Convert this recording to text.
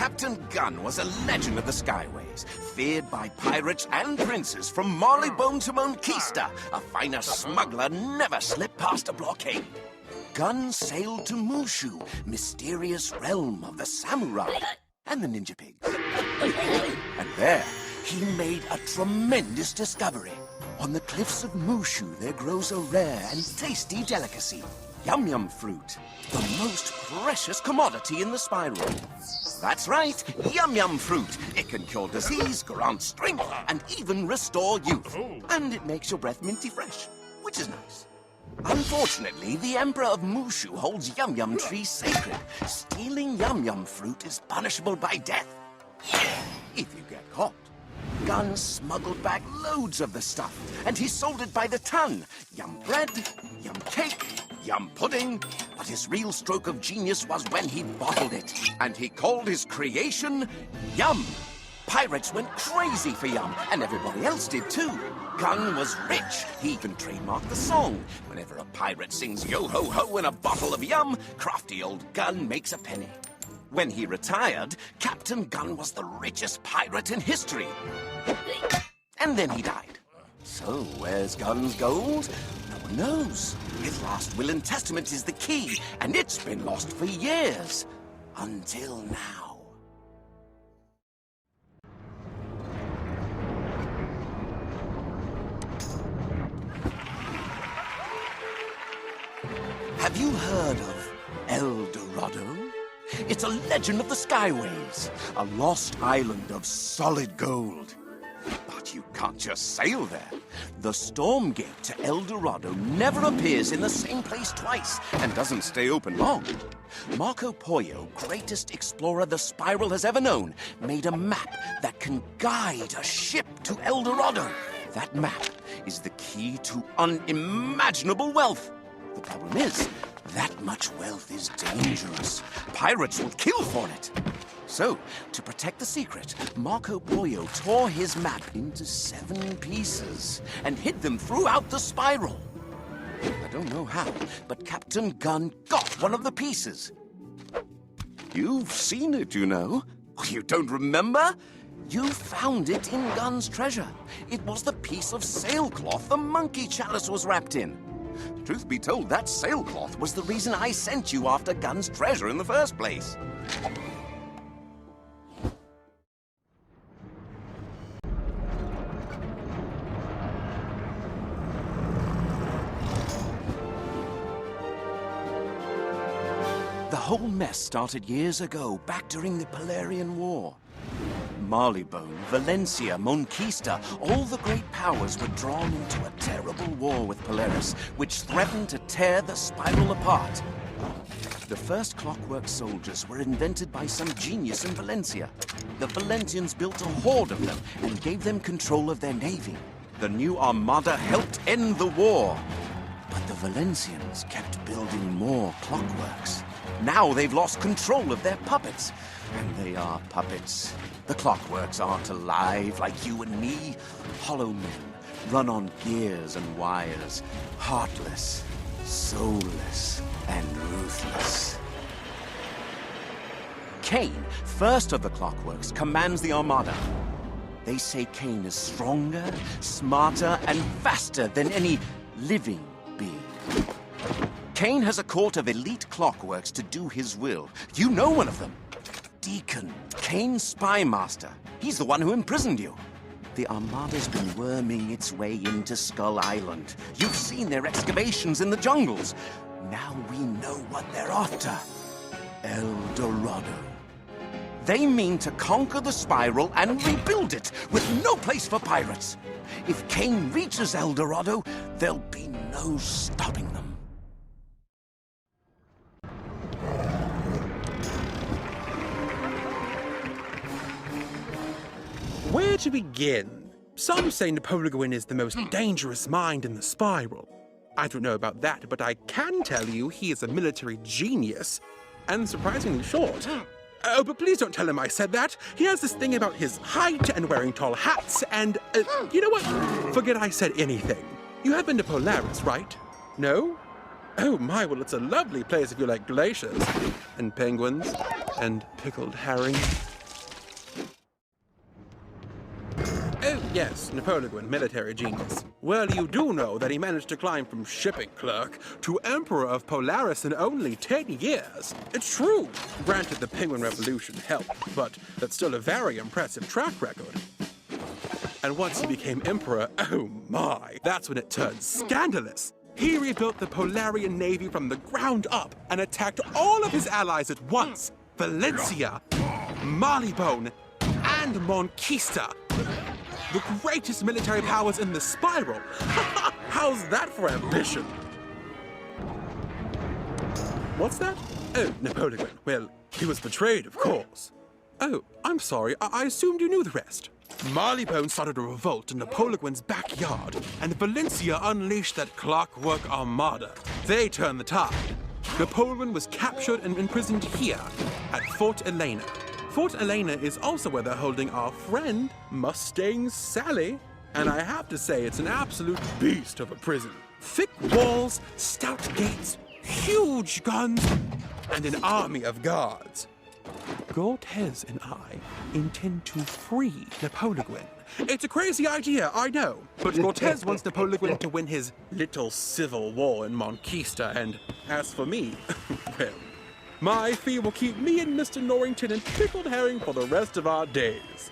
Captain Gunn was a legend of the skyways, feared by pirates and princes from Marleybone to Monquista. A finer smuggler never slipped past a blockade. Gunn sailed to Mushu, mysterious realm of the samurai and the ninja pigs. And there, he made a tremendous discovery. On the cliffs of Mushu, there grows a rare and tasty delicacy, yum-yum fruit, the most precious commodity in the spiral. That's right, yum-yum fruit. It can cure disease, grant strength, and even restore youth. And it makes your breath minty fresh, which is nice. Unfortunately, the Emperor of Mushu holds yum-yum trees sacred. Stealing yum-yum fruit is punishable by death. If you get caught. Gunn smuggled back loads of the stuff, and he sold it by the ton. Yum bread, yum cake, yum pudding. But his real stroke of genius was when he bottled it, and he called his creation Yum. Pirates went crazy for yum, and everybody else did too. Gunn was rich. He even trademarked the song. Whenever a pirate sings yo-ho-ho in a bottle of yum, crafty old Gunn makes a penny. When he retired, Captain Gunn was the richest pirate in history. And then he died. So, where's Gunn's gold? No one knows. His last will and testament is the key, and it's been lost for years. Until now. Have you heard of El Dorado? It's a legend of the skyways, a lost island of solid gold. But you can't just sail there. The storm gate to El Dorado never appears in the same place twice and doesn't stay open long. Marco Polo, greatest explorer the spiral has ever known, made a map that can guide a ship to El Dorado. That map is the key to unimaginable wealth. The problem is, that much wealth is dangerous. Pirates will kill for it. So, to protect the secret, Marco Polo tore his map into 7 pieces and hid them throughout the spiral. I don't know how, but Captain Gunn got one of the pieces. You've seen it, you know. You don't remember? You found it in Gunn's treasure. It was the piece of sailcloth the monkey chalice was wrapped in. Truth be told, that sailcloth was the reason I sent you after Gunn's treasure in the first place. The whole mess started years ago, back during the Polarian War. Marleybone, Valencia, Monquista, all the great powers were drawn into a terrible war with Polaris, which threatened to tear the spiral apart. The first clockwork soldiers were invented by some genius in Valencia. The Valencians built a horde of them and gave them control of their navy. The new Armada helped end the war. But the Valencians kept building more clockworks. Now they've lost control of their puppets. And they are puppets. The clockworks aren't alive like you and me. Hollow men, run on gears and wires. Heartless, soulless, and ruthless. Kane, first of the clockworks, commands the Armada. They say Kane is stronger, smarter, and faster than any living being. Kane has a court of elite clockworks to do his will. You know one of them. Deacon, Kane's spy master. He's the one who imprisoned you. The Armada's been worming its way into Skull Island. You've seen their excavations in the jungles. Now we know what they're after. El Dorado. They mean to conquer the spiral and rebuild it, with no place for pirates. If Kane reaches El Dorado, there'll be no stopping them. Where to begin? Some say Napoleguin is the most dangerous mind in the spiral. I don't know about that, but I can tell you he is a military genius, and surprisingly short. Oh, but please don't tell him I said that. He has this thing about his height and wearing tall hats, and, you know what? Forget I said anything. You have been to Polaris, right? No? Oh my, well, it's a lovely place if you like glaciers, and penguins, and pickled herring. Oh, yes, Napoleguin, military genius. Well, you do know that he managed to climb from shipping clerk to Emperor of Polaris in only 10 years. It's true. Granted, the Penguin Revolution helped, but that's still a very impressive track record. And once he became emperor, oh my, that's when it turned scandalous. He rebuilt the Polarian Navy from the ground up and attacked all of his allies at once. Valencia, Marylebone, and Monquista. The greatest military powers in the spiral. How's that for ambition? What's that? Oh, Napoleon. Well, he was betrayed, of course. Oh, I'm sorry. I assumed you knew the rest. Marylebone started a revolt in Napoleon's backyard, and Valencia unleashed that clockwork armada. They turned the tide. Napoleon was captured and imprisoned here, at Fort Elena. Fort Elena is also where they're holding our friend, Mustang Sally. And I have to say, it's an absolute beast of a prison. Thick walls, stout gates, huge guns, and an army of guards. Cortez and I intend to free Napoleon. It's a crazy idea, I know, but Cortez wants Napoleon to win his little civil war in Monquista, and as for me, well, my fee will keep me and Mr. Norrington in pickled herring for the rest of our days.